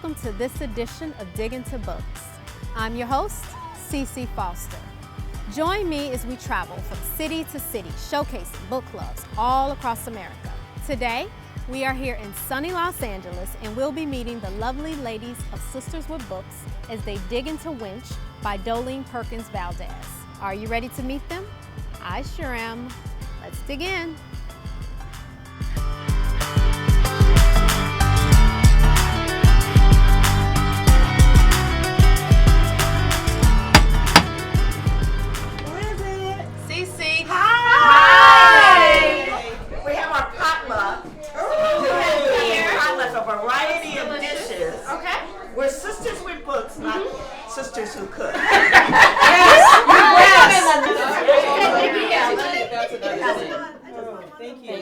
welcome to this edition of Dig Into Books. I'm your host, Cece Foster. Join me as we travel from city to city, showcasing book clubs all across America. Today, we are here in sunny Los Angeles, and we'll be meeting the lovely ladies of Sisters with Books as they dig into Winch by Dolene Perkins Valdez. Are you ready to meet them? I sure am. Let's dig in. We're sisters with books, not sisters who cook. Thank you.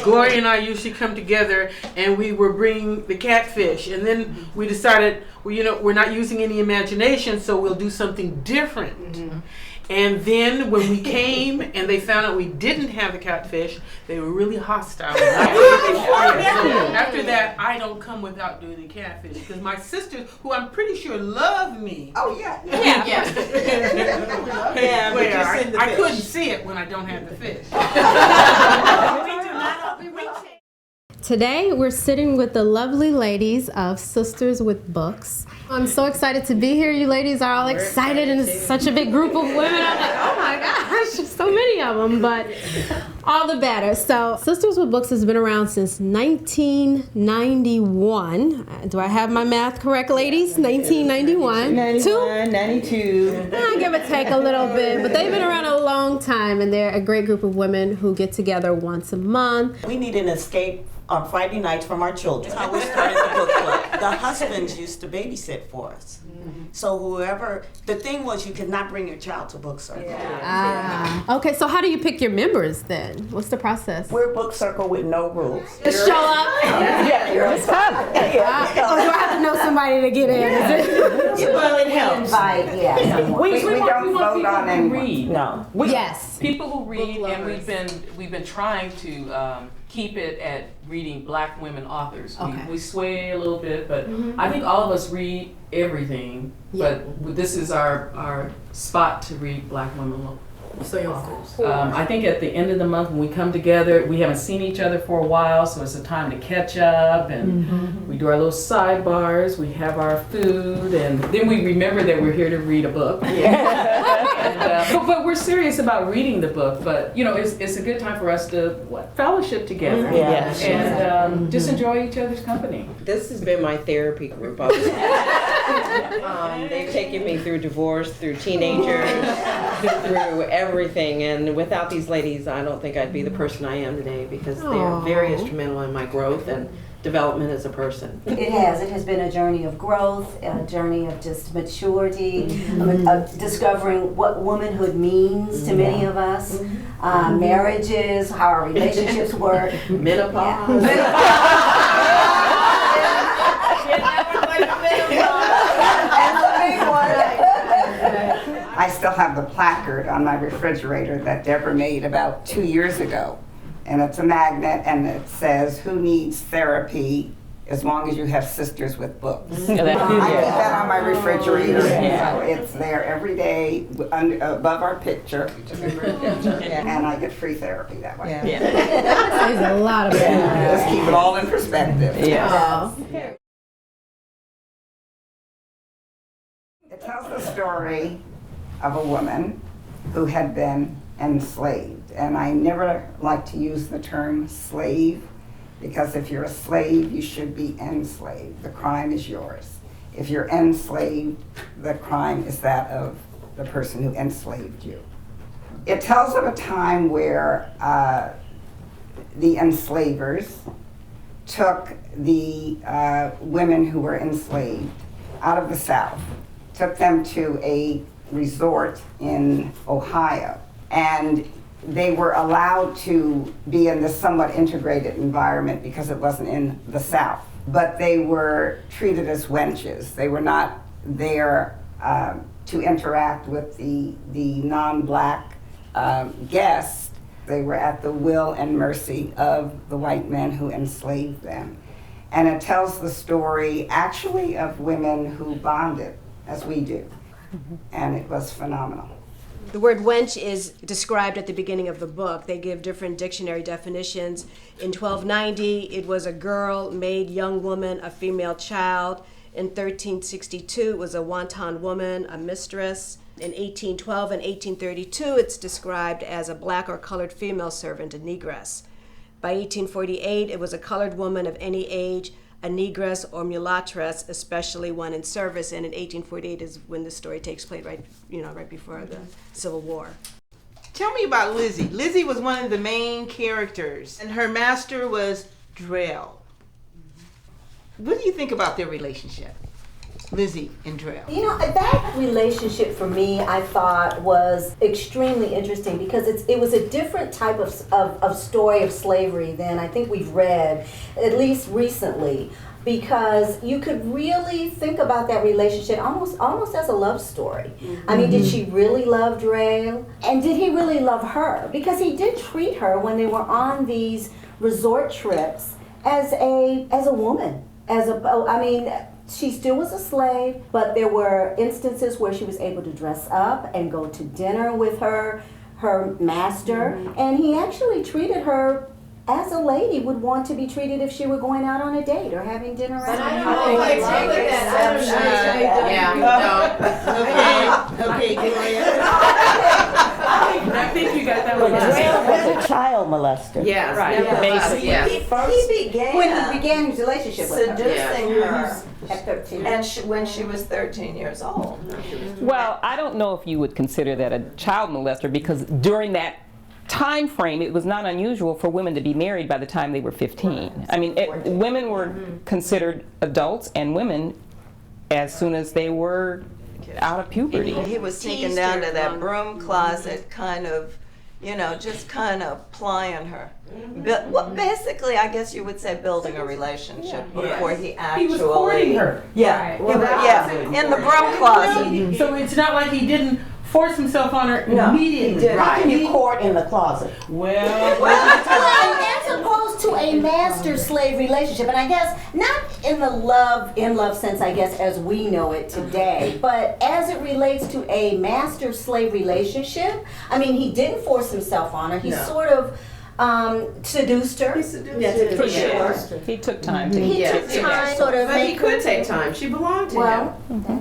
Gloria and I usually come together and we were bringing the catfish, and then we decided, well, we're not using any imagination, so we'll do something different. And then when we came and they found out we didn't have the catfish, they were really hostile. So after that, I don't come without doing the catfish, because my sisters, who I'm pretty sure love me. Oh, yeah. I couldn't see it when I don't have the fish. Today, we're sitting with the lovely ladies of Sisters with Books. I'm so excited to be here. You ladies are all excited, and it's such a big group of women. I'm like, oh my gosh, there's so many of them, but all the better. So, Sisters with Books has been around since 1991. Do I have my math correct, ladies? 1991. 91, 92. Give or take a little bit, but they've been around a long time, and they're a great group of women who get together once a month. We need an escape on Friday nights from our children. That's how we started the book club. The husbands used to babysit for us. So the thing was, you could not bring your child to book circle. Okay, so how do you pick your members then? What's the process? We're a book circle with no rules. Just show up? Yeah, you're a son. Or do I have to know somebody to get in? Well, it helps. We don't vote on anyone. No. Yes. People who read, and we've been trying to keep it at reading Black women authors. Okay. We sway a little bit, but I think all of us read everything. Yeah. But this is our spot to read Black women authors. I think at the end of the month when we come together, we haven't seen each other for a while, so it's a time to catch up, and we do our little sidebars, we have our food, and then we remember that we're here to read a book. But we're serious about reading the book, but it's a good time for us to fellowship together and just enjoy each other's company. This has been my therapy group. They've taken me through divorce, through teenagers, through everything, and without these ladies, I don't think I'd be the person I am today, because they're very instrumental in my growth and development as a person. It has been a journey of growth, a journey of just maturity, of discovering what womanhood means to many of us, marriages, how our relationships work. Menopause. I still have the placard on my refrigerator that Deborah made about 2 years ago. And it's a magnet, and it says, "Who needs therapy as long as you have Sisters with Books?" I keep that on my refrigerator, so it's there every day above our picture. And I get free therapy that way. There's a lot of Just keep it all in perspective. Yes. It tells the story of a woman who had been enslaved. And I never like to use the term slave, because if you're a slave, you should be enslaved. The crime is yours. If you're enslaved, the crime is that of the person who enslaved you. It tells of a time where the enslavers took the women who were enslaved out of the South, took them to a resort in Ohio, and they were allowed to be in this somewhat integrated environment because it wasn't in the South. But they were treated as wenches. They were not there to interact with the non-Black They were at the will and mercy of the white men who enslaved them. And it tells the story actually of women who bonded as we do. And it was phenomenal. The word wench is described at the beginning of the book. They give different dictionary definitions. In 1290, it was a girl, maid, young woman, a female child. In 1362, it was a wanton woman, a mistress. In 1812 and 1832, it's described as a black or colored female servant, a negress. By 1848, it was a colored woman of any age, a negress or mulatress, especially one in service. And in 1848 is when the story takes place, right before the Civil War. Tell me about Lizzie. Lizzie was one of the main characters, and her master was Drell. What do you think about their relationship, Lizzie and Drell? You know, that relationship for me, I thought was extremely interesting because it was a different type of story of slavery than I think we've read, at least recently, because you could really think about that relationship almost as a love story. I mean, did she really love Drell? And did he really love her? Because he did treat her when they were on these resort trips as a woman, she still was a slave, but there were instances where she was able to dress up and go to dinner with her master, and he actually treated her as a lady would want to be treated if she were going out on a date or having dinner out. But I don't know if I agree with that. Okay, Gloria. I think you got that But one. Drell was a child molester. Yes, Right. yeah. Basically, Yes. He began his relationship with her Seducing her at 13. and when she was 13 years old. Well, I don't know if you would consider that a child molester, because during that time frame, it was not unusual for women to be married by the time they were 15. I mean, women were considered adults and women as soon as they were out of puberty. He was sneaking down to that broom closet, kind of, just kind of plying her. But, well, basically, I guess you would say building a relationship before he actually. He was courting her. Yeah, in the broom closet. So it's not like he didn't force himself on her immediately. How can you court in the closet? Well, As opposed to a master-slave relationship, and I guess not in the love sense, I guess, as we know it today, but as it relates to a master-slave relationship, I mean, he didn't force himself on her. He sort of seduced her. For sure. He took time to He took time sort of But he make could her. take time. She belonged to him.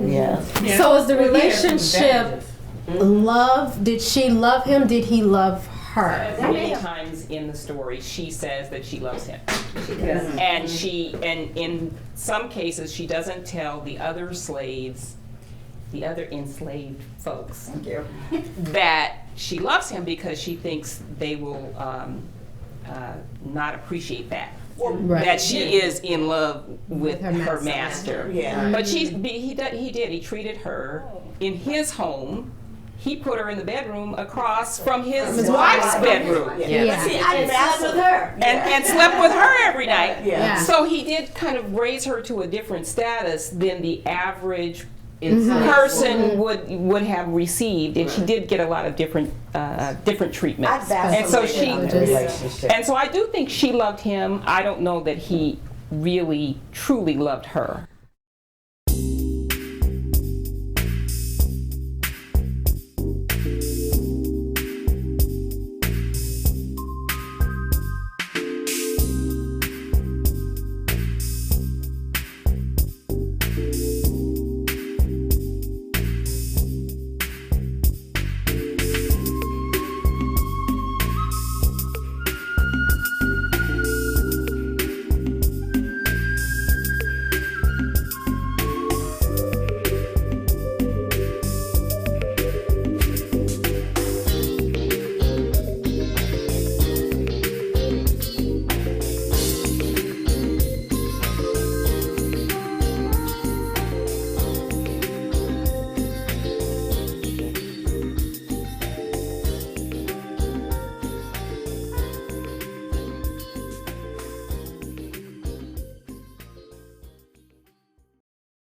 Yes. So is the relationship love? Did she love him? Did he love her? Many times in the story, she says that she loves him. And in some cases, she doesn't tell the other slaves, the other enslaved folks, that she loves him, because she thinks they will not appreciate that. That she is in love with her master. Yeah. But he did. He treated her in his home. He put her in the bedroom across from his wife's bedroom. Yeah. See, I slept with her. And slept with her every night. Yeah. So he did kind of raise her to a different status than the average person would have received, and she did get a lot of different treatment. And so so I do think she loved him. I don't know that he really truly loved her.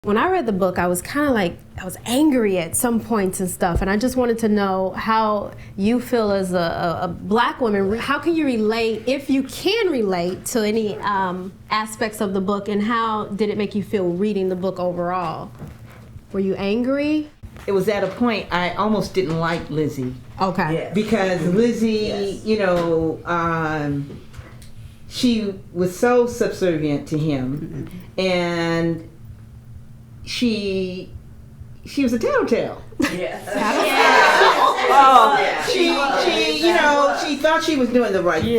When I read the book, I was kind of like, I was angry at some points and stuff, and I just wanted to know how you feel as a black woman. How can you relate, if you can relate, to any aspects of the book, and how did it make you feel reading the book overall? Were you angry? It was at a point I almost didn't like Lizzie. Okay. Yes. Because Lizzie, you know, she was so subservient to him, and she was a tattletale. Yes. She, you know, she thought she was doing the right thing,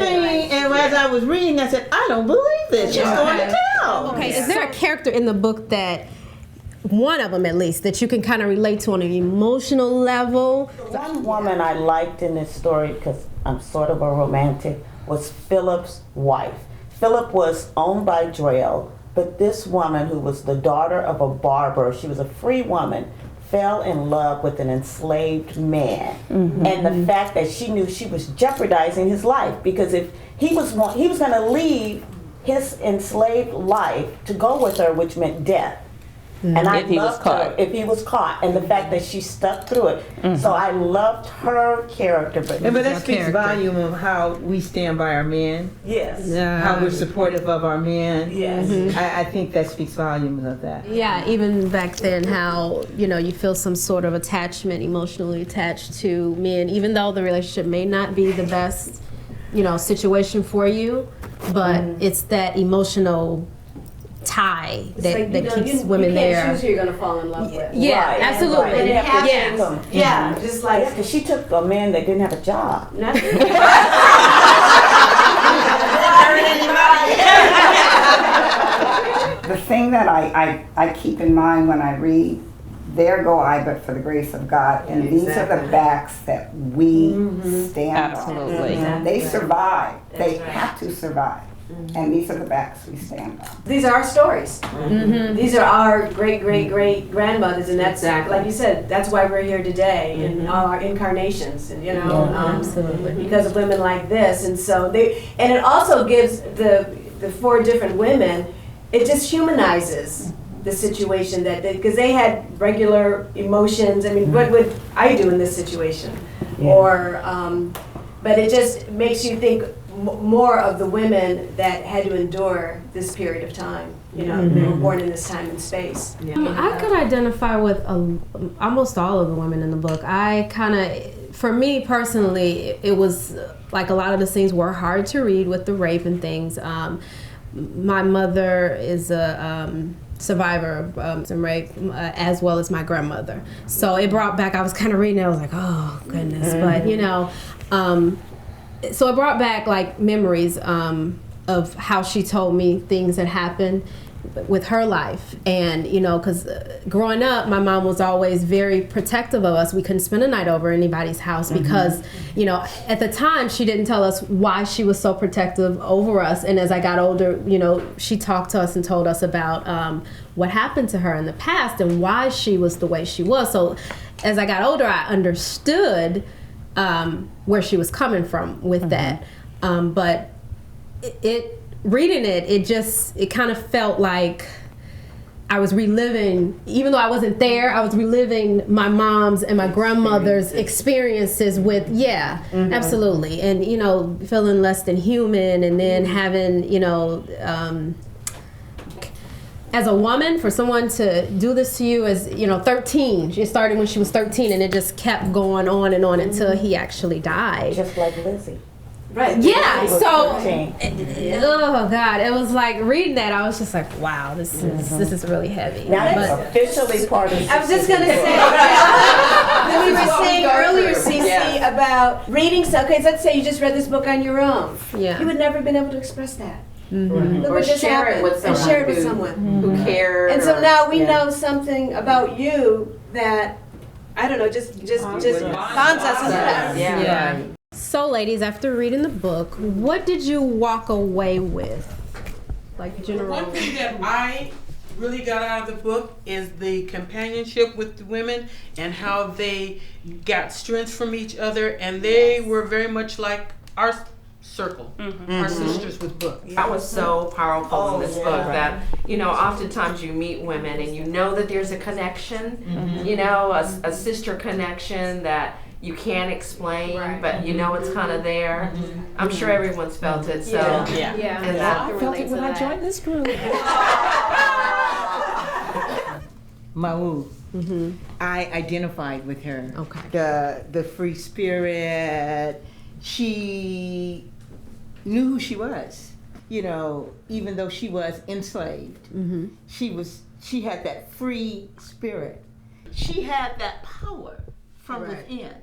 and as I was reading, I said, I don't believe this. She's going to tell. Okay, is there a character in the book that, one of them at least, that you can kind of relate to on an emotional level? One woman I liked in this story, because I'm sort of a romantic, was Philip's wife. Philip was owned by Drell, but this woman, who was the daughter of a barber, she was a free woman, fell in love with an enslaved man. And the fact that she knew she was jeopardizing his life, because if he was going to leave his enslaved life to go with her, which meant death. And I If he was loved her caught. if he was caught, and the fact that she stuck through it. So I loved her character. But that speaks volume of how we stand by our men. yes, How we're supportive of our men. yes. I think that speaks volumes of that. Yeah, even back then, how, you know, you feel some sort of attachment, emotionally attached to men, even though the relationship may not be the best, you know, situation for you, but it's that emotional tie that keeps women there. You can't choose who you're going to fall in love with. Yeah, Right, absolutely. right. And And you it have to happens. choose them. Yeah, just like Yeah, because she took a man that didn't have a job. The thing that I keep in mind when I read, there go I, but for the grace of God. And these are the backs that we stand Absolutely. on. They survive. They have to survive. And these are the backs we stand on. these are our stories. These are our great grandmothers, and that's like you said. That's why we're here today, in all our incarnations, and you know, Absolutely. because of women like this. And so and it also gives the four different women. It just humanizes the situation because they had regular emotions. I mean, what would I do in this situation? Or, but it just makes you think more of the women that had to endure this period of time. You know, they were born in this time and space. I could identify with almost all of the women in the book. I kind of, for me personally, it was like a lot of the scenes were hard to read with the rape and things. My mother is a survivor of some rape, as well as my grandmother. So it brought back, I was kind of reading it, I was like, oh goodness. But you know, so it brought back like memories of how she told me things that happened with her life. And you know, because growing up, my mom was always very protective of us. We couldn't spend a night over anybody's house because, you know, at the time she didn't tell us why she was so protective over us. And as I got older, you know, she talked to us and told us about what happened to her in the past and why she was the way she was. So as I got older, I understood where she was coming from with that. But reading it kind of felt like I was reliving, even though I wasn't there, I was reliving my mom's and my grandmother's experiences with, absolutely. And, you know, feeling less than human, and then having, you know, as a woman, for someone to do this to you as, you know, 13. She started when she was 13, and it just kept going on and on until he actually died. Just like Lizzie. Right. Yeah, was so 13. oh God, it was like reading that, I was just like, wow, this is really heavy. Now But it's officially part of I was just going to say, when we were saying earlier, Cece, about reading something. Okay, let's say you just read this book on your own. Yeah. You would never have been able to express that. Mm-hmm. Look Or what just share it happened. with And someone share it with who- someone. who cared. And so or- now we yeah. know something about you that, I don't know, just bonds us. Yeah. So ladies, after reading the book, what did you walk away with? Like general. One thing that I really got out of the book is the companionship with the women and how they got strength from each other, and they were very much like our circle, our sisters with books. That was so powerful in this book that, oftentimes you meet women and you know that there's a connection, a sister connection that you can't explain, but it's kind of there. I'm sure everyone's felt it. So And I felt it when I joined this group. Maou. I identified with her. Okay. The free spirit. She knew who she was. Even though she was enslaved, she had that free spirit. She had that power from within.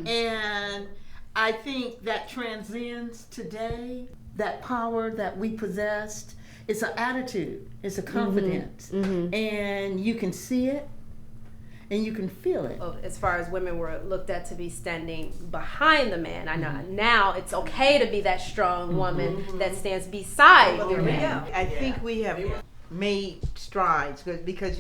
And I think that transcends today, that power that we possessed. It's an attitude, it's a confidence, and you can see it and you can feel it. As far as women were looked at to be standing behind the man, I know now it's okay to be that strong woman that stands beside your man. I think we have made strides because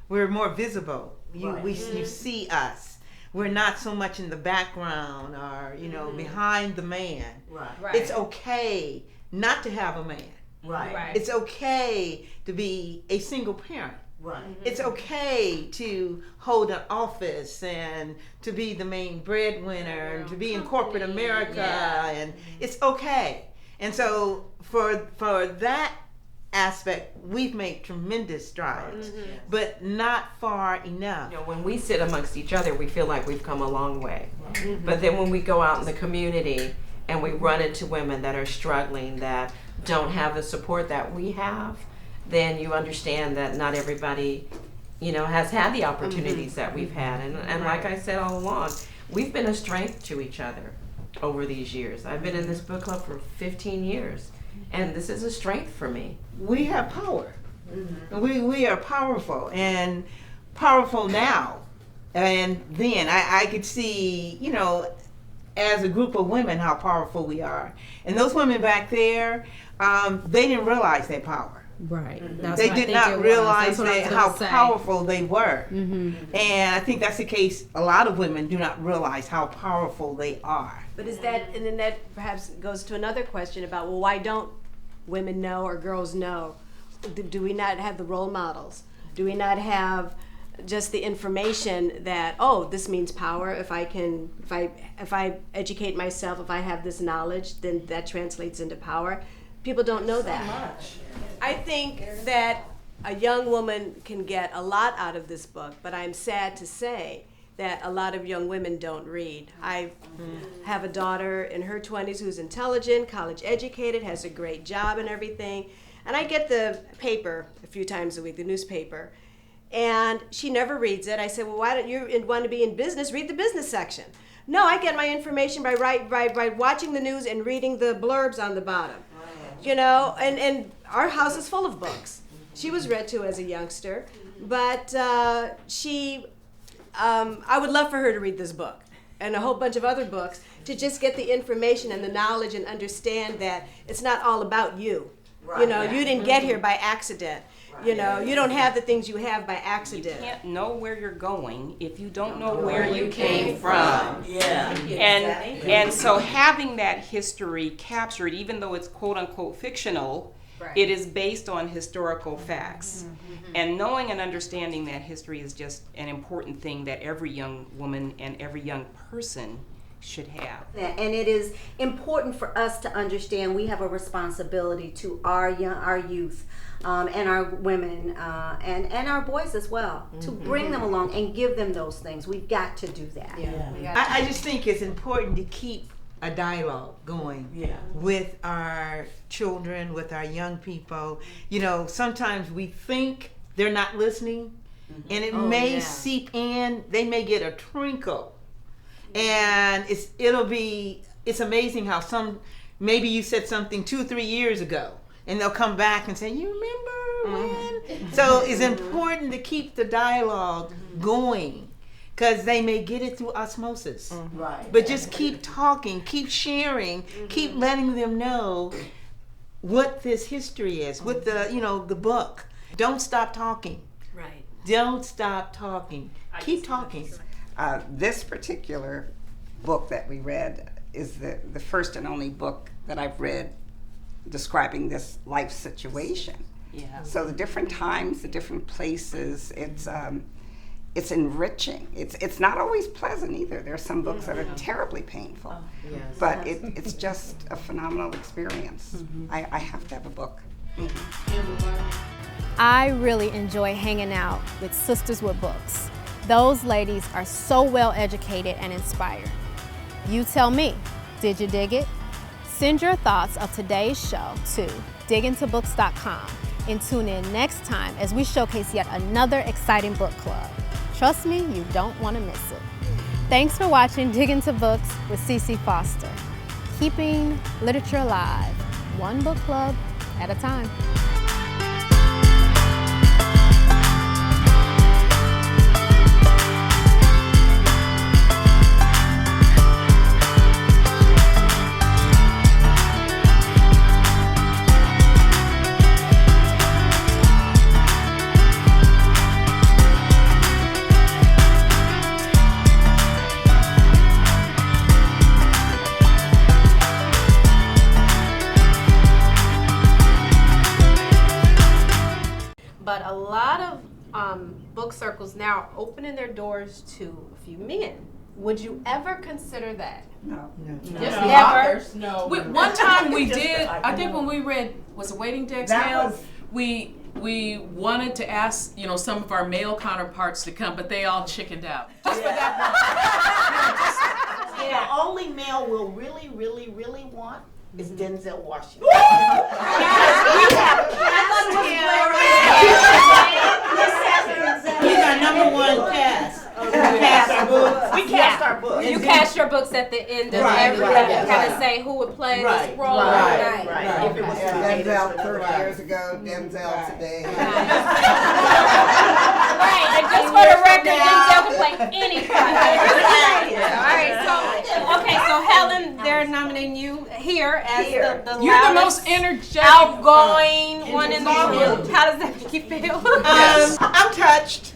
we're more visible. You see us. We're not so much in the background or behind the man. Right. It's okay not to have a man. Right. It's okay to be a single parent. Right. It's okay to hold an office and to be the main breadwinner and to be in corporate America, and it's okay. And so for that aspect, we've made tremendous strides, but not far enough. When we sit amongst each other, we feel like we've come a long way. But then when we go out in the community and we run into women that are struggling, that don't have the support that we have, then you understand that not everybody, has had the opportunities that we've had. And like I said all along, we've been a strength to each other over these years. I've been in this book club for 15 years, and this is a strength for me. We have power. We are powerful, and powerful now. And then I could see, as a group of women, how powerful we are. And those women back there, they didn't realize their power. Right. They did not realize how powerful they were. And I think that's the case. A lot of women do not realize how powerful they are. But and then that perhaps goes to another question about, well, why don't women know or girls know? Do we not have the role models? Do we not have just the information that, this means power? If I educate myself, if I have this knowledge, then that translates into power. People don't know that. I think that a young woman can get a lot out of this book, but I'm sad to say that a lot of young women don't read. I have a daughter in her 20s who's intelligent, college educated, has a great job and everything, and I get the paper a few times a week, the newspaper, and she never reads it. I said, well, why don't you want to be in business? Read the business section. No, I get my information by watching the news and reading the blurbs on the bottom. And our house is full of books. She was read to as a youngster, but I would love for her to read this book and a whole bunch of other books to just get the information and the knowledge and understand that it's not all about you. You didn't get here by accident. You don't have the things you have by accident. You can't know where you're going if you don't know where you came from. And so having that history captured, even though it's quote unquote fictional, it is based on historical facts. And knowing and understanding that history is just an important thing that every young woman and every young person should have. And it is important for us to understand we have a responsibility to our youth and our women and our boys as well, to bring them along and give them those things. We've got to do that. I just think it's important to keep a dialogue going with our children, with our young people. Sometimes we think they're not listening, and it may seep in. They may get a twinkle. And it's amazing how maybe you said something 2 or 3 years ago, and they'll come back and say, you remember when? So it's important to keep the dialogue going, because they may get it through osmosis. Right. But just keep talking, keep sharing, keep letting them know what this history is, with the book. Don't stop talking. Right. Don't stop talking. Keep talking. This particular book that we read is the first and only book that I've read describing this life situation. Yeah. So the different times, the different places, it's enriching. It's not always pleasant either. There's some books that are terribly painful, but it's just a phenomenal experience. I have to have a book. I really enjoy hanging out with Sisters with Books. Those ladies are so well educated and inspired. You tell me, did you dig it? Send your thoughts of today's show to diggintobooks.com and tune in next time as we showcase yet another exciting book club. Trust me, you don't want to miss it. Thanks for watching Dig Into Books with CC Foster, keeping literature alive, one book club at a time. But a lot of book circles now are opening their doors to a few men. Would you ever consider that? No. Just never. No. One time we did. I think when we read was it Waiting to Exhale, we wanted to ask some of our male counterparts to come, but they all chickened out. Just for that one. The only male we'll really, really, really want is Denzel Washington. He's our number one cast. We cast our books. You cast your books at the end of every kind of say who would play this role. Right. If it was Denzel 30 years ago, Denzel today. Right, and just for the record, Denzel can play anybody. All right, so Helen, they're nominating you here as the You're the loudest, most energetic, outgoing one in the room. How does that make you feel? I'm touched.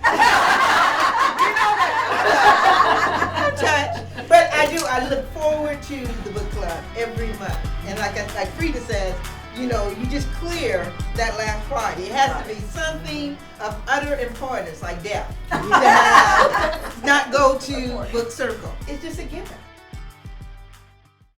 I'm touched. But I look forward to the book club every month. And like Frida says, you just clear that last Friday. It has to be something of utter importance, like death. Not go to book circle. It's just a given.